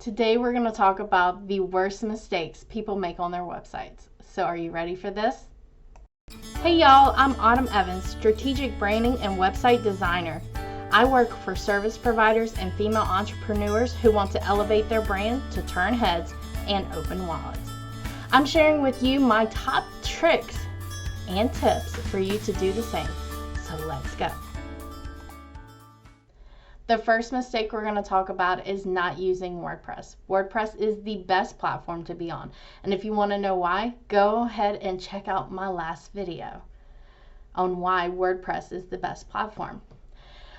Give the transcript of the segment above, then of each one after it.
Today we're going to talk about the worst mistakes people make on their websites. So are you ready for this? Hey y'all, I'm Autumn Evans, strategic branding and website designer. I work for service providers and female entrepreneurs who want to elevate their brand to turn heads and open wallets. I'm sharing with you my top tricks and tips for you to do the same. So let's go. The first mistake we're going to talk about is not using WordPress. WordPress is the best platform to be on. And if you want to know why, go ahead and check out my last video on why WordPress is the best platform.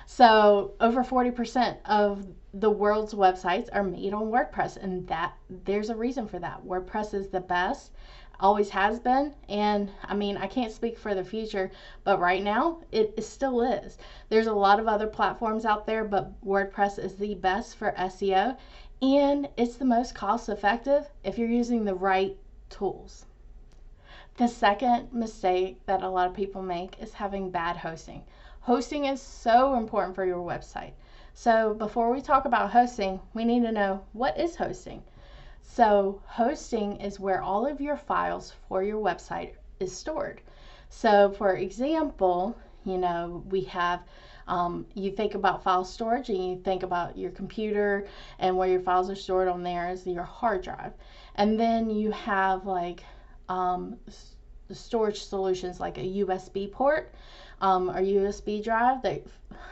So over 40% of the world's websites are made on WordPress, and there's a reason for that. WordPress is the best, always has been, and I can't speak for the future, but right now it still is. There's a lot of other platforms out there, but WordPress is the best for SEO, and it's the most cost effective if you're using the right tools. The second mistake that a lot of people make is having bad hosting. Hosting is so important for your website. So before we talk about hosting, we need to know, what is hosting? So hosting is where all of your files for your website is stored. So for example, we have, you think about file storage and you think about your computer, and where your files are stored on there is your hard drive. And then you have like storage solutions like a USB port or USB drive that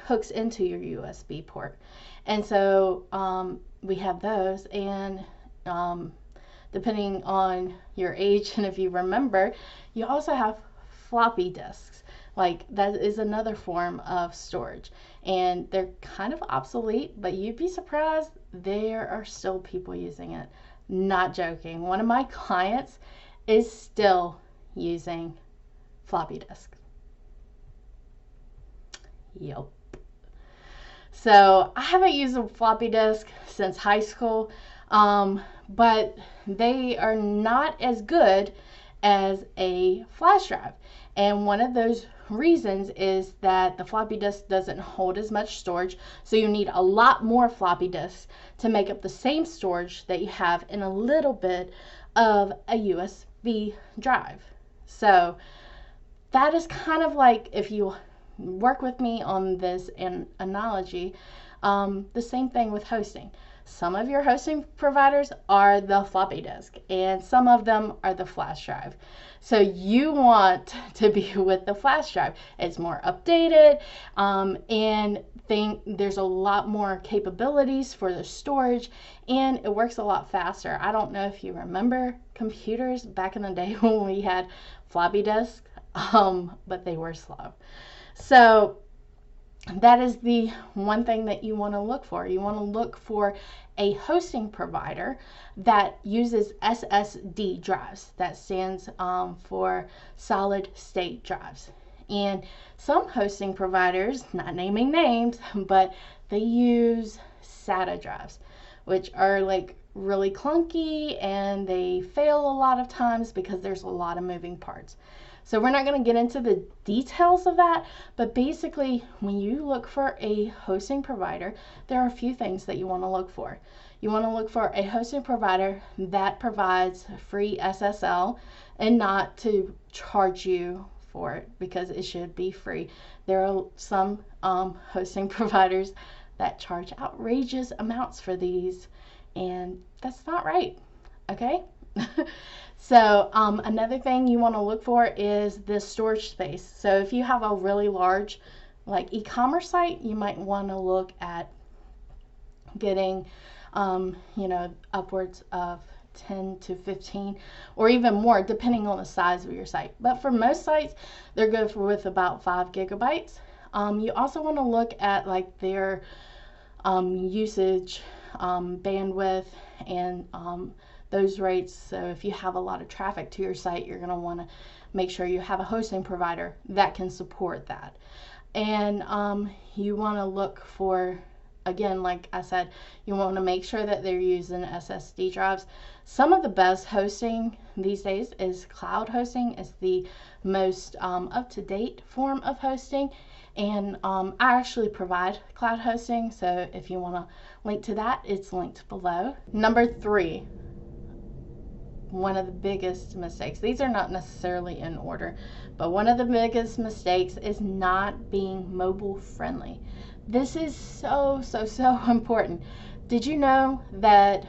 hooks into your USB port. And so we have those, and depending on your age and if you remember, you also have floppy disks. Like, that is another form of storage, and they're kind of obsolete, but you'd be surprised there are still people using it. Not joking. One of my clients is still using floppy disks. Yep. So I haven't used a floppy disk since high school, but they are not as good as a flash drive. And one of those reasons is that the floppy disk doesn't hold as much storage, so you need a lot more floppy disks to make up the same storage that you have in a little bit of a USB drive. So that is kind of like, if you work with me on this analogy, the same thing with hosting. Some of your hosting providers are the floppy disk, and some of them are the flash drive. So you want to be with the flash drive. It's more updated, and there's a lot more capabilities for the storage, and it works a lot faster. I don't know if you remember computers back in the day when we had floppy disks, but they were slow. So that is the one thing that you want to look for. You want to look for a hosting provider that uses SSD drives. That stands for solid state drives. And some hosting providers, not naming names, but they use SATA drives, which are like really clunky, and they fail a lot of times because there's a lot of moving parts. So we're not going to get into the details of that, but basically when you look for a hosting provider, there are a few things that you want to look for. You want to look for a hosting provider that provides free SSL and not to charge you for it, because it should be free. There are some hosting providers that charge outrageous amounts for these, and that's not right. Okay? So another thing you want to look for is the storage space. So if you have a really large like e-commerce site, you might want to look at getting upwards of 10 to 15 or even more, depending on the size of your site. But for most sites, they're good with about 5 gigabytes. You also want to look at like their usage, bandwidth, and those rates. So if you have a lot of traffic to your site, you're going to want to make sure you have a hosting provider that can support that. And you want to look for, again, like I said, you want to make sure that they're using SSD drives. Some of the best hosting these days is cloud hosting. It's the most up-to-date form of hosting, And I actually provide cloud hosting, so if you want to link to that, it's linked below. Number 3, one of the biggest mistakes. These are not necessarily in order, but one of the biggest mistakes is not being mobile friendly. This is so important. Did you know that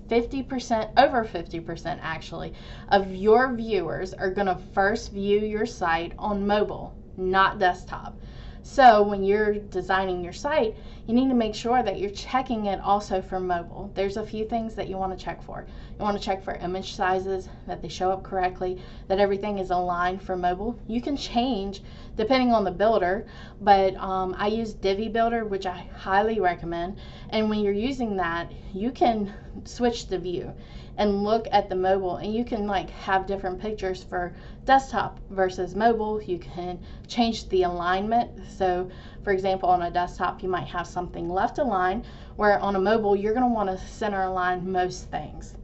50%, over 50% actually, of your viewers are going to first view your site on mobile, not desktop? So when you're designing your site, you need to make sure that you're checking it also for mobile. There's a few things that you want to check for. You want to check for image sizes, that they show up correctly, that everything is aligned for mobile. You can change depending on the builder, but I use Divi Builder, which I highly recommend. And when you're using that, you can switch the view and look at the mobile, and you can like have different pictures for desktop versus mobile. You can change the alignment. So for example, on a desktop you might have something left aligned, where on a mobile you're going to want to center align most things.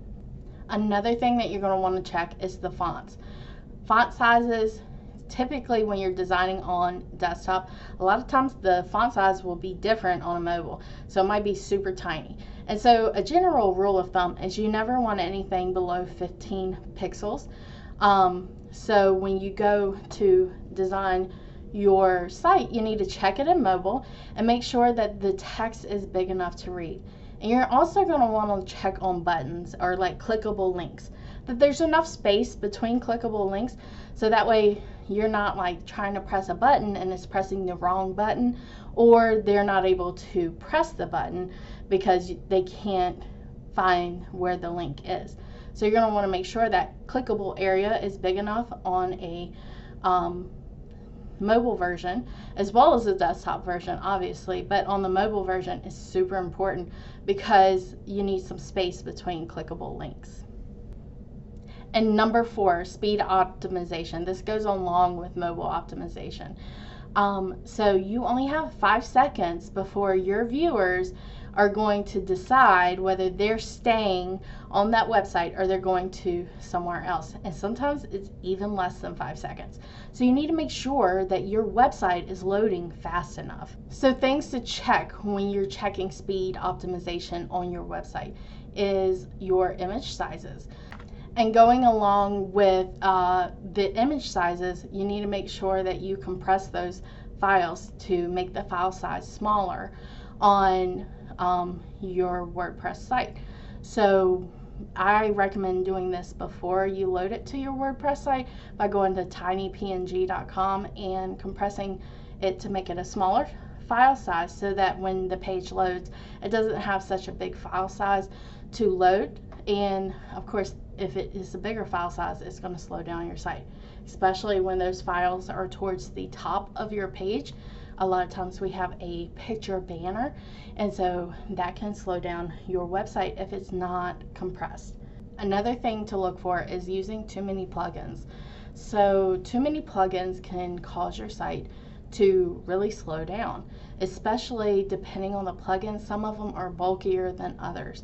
Another thing that you're going to want to check is the fonts. Font sizes, typically when you're designing on desktop, a lot of times the font size will be different on a mobile, so it might be super tiny. And so a general rule of thumb is you never want anything below 15 pixels. So when you go to design your site, you need to check it in mobile and make sure that the text is big enough to read. And you're also going to want to check on buttons or like clickable links, that there's enough space between clickable links, so that way you're not like trying to press a button and it's pressing the wrong button, or they're not able to press the button because they can't find where the link is. So you're going to want to make sure that clickable area is big enough on a mobile version, as well as the desktop version obviously, but on the mobile version is super important because you need some space between clickable links. And number 4, speed optimization. This goes along with mobile optimization. So you only have 5 seconds before your viewers are going to decide whether they're staying on that website or they're going to somewhere else. And sometimes it's even less than 5 seconds. So you need to make sure that your website is loading fast enough. So things to check when you're checking speed optimization on your website is your image sizes. And going along with the image sizes, you need to make sure that you compress those files to make the file size smaller on your WordPress site. So I recommend doing this before you load it to your WordPress site by going to tinypng.com and compressing it to make it a smaller file size, so that when the page loads, it doesn't have such a big file size to load. And of course, if it is a bigger file size, it's going to slow down your site, especially when those files are towards the top of your page. A lot of times we have a picture banner, and so that can slow down your website if it's not compressed. Another thing to look for is using too many plugins. So too many plugins can cause your site to really slow down, especially depending on the plugin. Some of them are bulkier than others.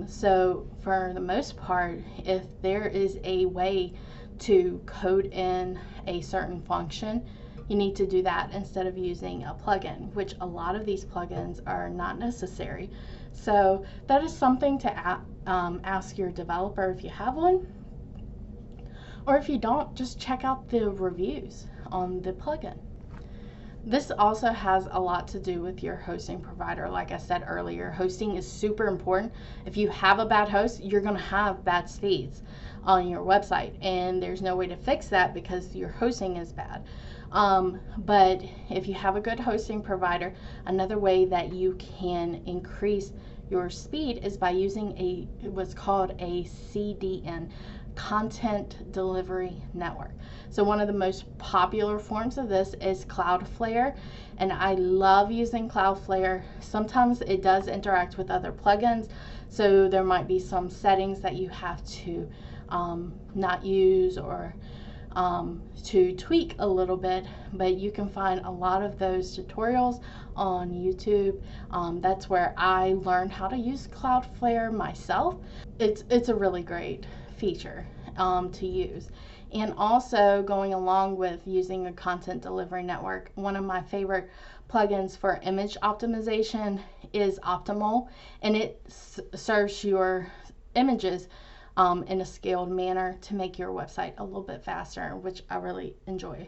So for the most part, if there is a way to code in a certain function, you need to do that instead of using a plugin, which a lot of these plugins are not necessary. So that is something to ask your developer if you have one, or if you don't, just check out the reviews on the plugin. This also has a lot to do with your hosting provider. Like I said earlier, hosting is super important. If you have a bad host, you're going to have bad speeds on your website, and there's no way to fix that because your hosting is bad. But if you have a good hosting provider, another way that you can increase your speed is by using what's called a CDN, Content Delivery Network. So one of the most popular forms of this is Cloudflare, and I love using Cloudflare. Sometimes it does interact with other plugins, so there might be some settings that you have to not use or to tweak a little bit, but you can find a lot of those tutorials on YouTube. That's where I learned how to use Cloudflare myself. It's a really great feature to use. And also, going along with using a content delivery network, one of my favorite plugins for image optimization is Optimal, and it serves your images in a scaled manner to make your website a little bit faster, which I really enjoy.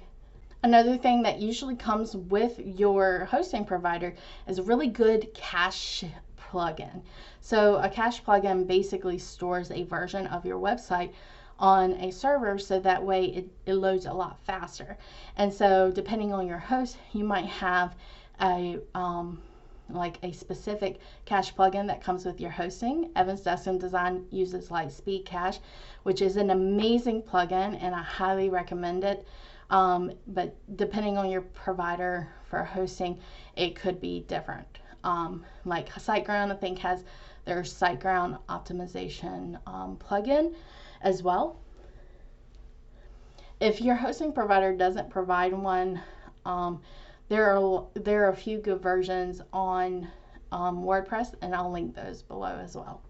Another thing that usually comes with your hosting provider is a really good cache plugin. So a cache plugin basically stores a version of your website on a server, so that way it loads a lot faster. And so depending on your host, you might have a like a specific cache plugin that comes with your hosting. Evans Custom Design uses Lightspeed Cache, which is an amazing plugin, and I highly recommend it. But depending on your provider for hosting, it could be different. Like SiteGround, I think, has their SiteGround optimization plugin as well. If your hosting provider doesn't provide one, there are a few good versions on WordPress, and I'll link those below as well.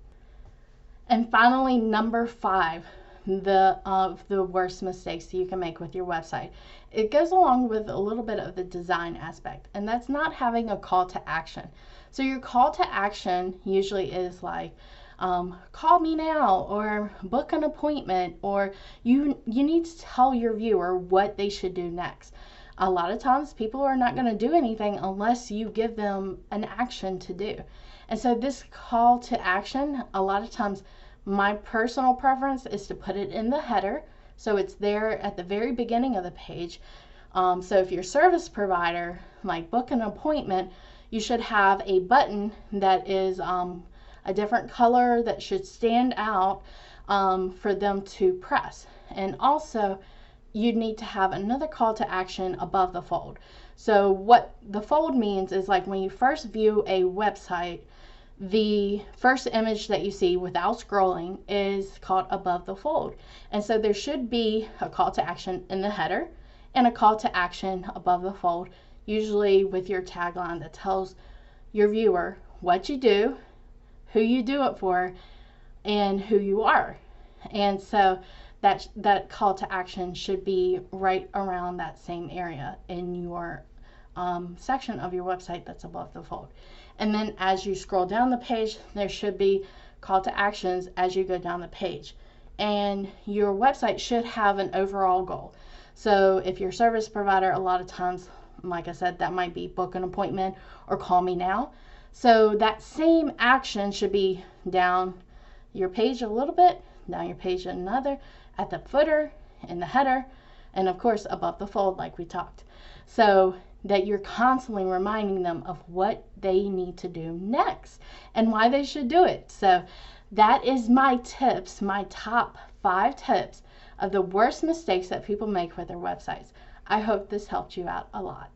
And finally, number 5, the worst mistakes you can make with your website. It goes along with a little bit of the design aspect, and that's not having a call to action. So your call to action usually is like, call me now, or book an appointment, or you need to tell your viewer what they should do next. A lot of times people are not going to do anything unless you give them an action to do. And so this call to action, a lot of times my personal preference is to put it in the header, so it's there at the very beginning of the page. So if your service provider, like book an appointment, you should have a button that is a different color that should stand out for them to press. And also, you need to have another call to action above the fold. So what the fold means is, like, when you first view a website, the first image that you see without scrolling is called above the fold. And so there should be a call to action in the header and a call to action above the fold, usually with your tagline that tells your viewer what you do, who you do it for, and who you are. And so that call to action should be right around that same area in your section of your website that's above the fold. And then as you scroll down the page, there should be call to actions as you go down the page. And your website should have an overall goal. So if your service provider, a lot of times, like I said, that might be book an appointment or call me now. So that same action should be down your page a little bit, down your page another, at the footer, in the header, and of course above the fold like we talked. So that you're constantly reminding them of what they need to do next and why they should do it. So that is my tips, my top 5 tips of the worst mistakes that people make with their websites. I hope this helped you out a lot.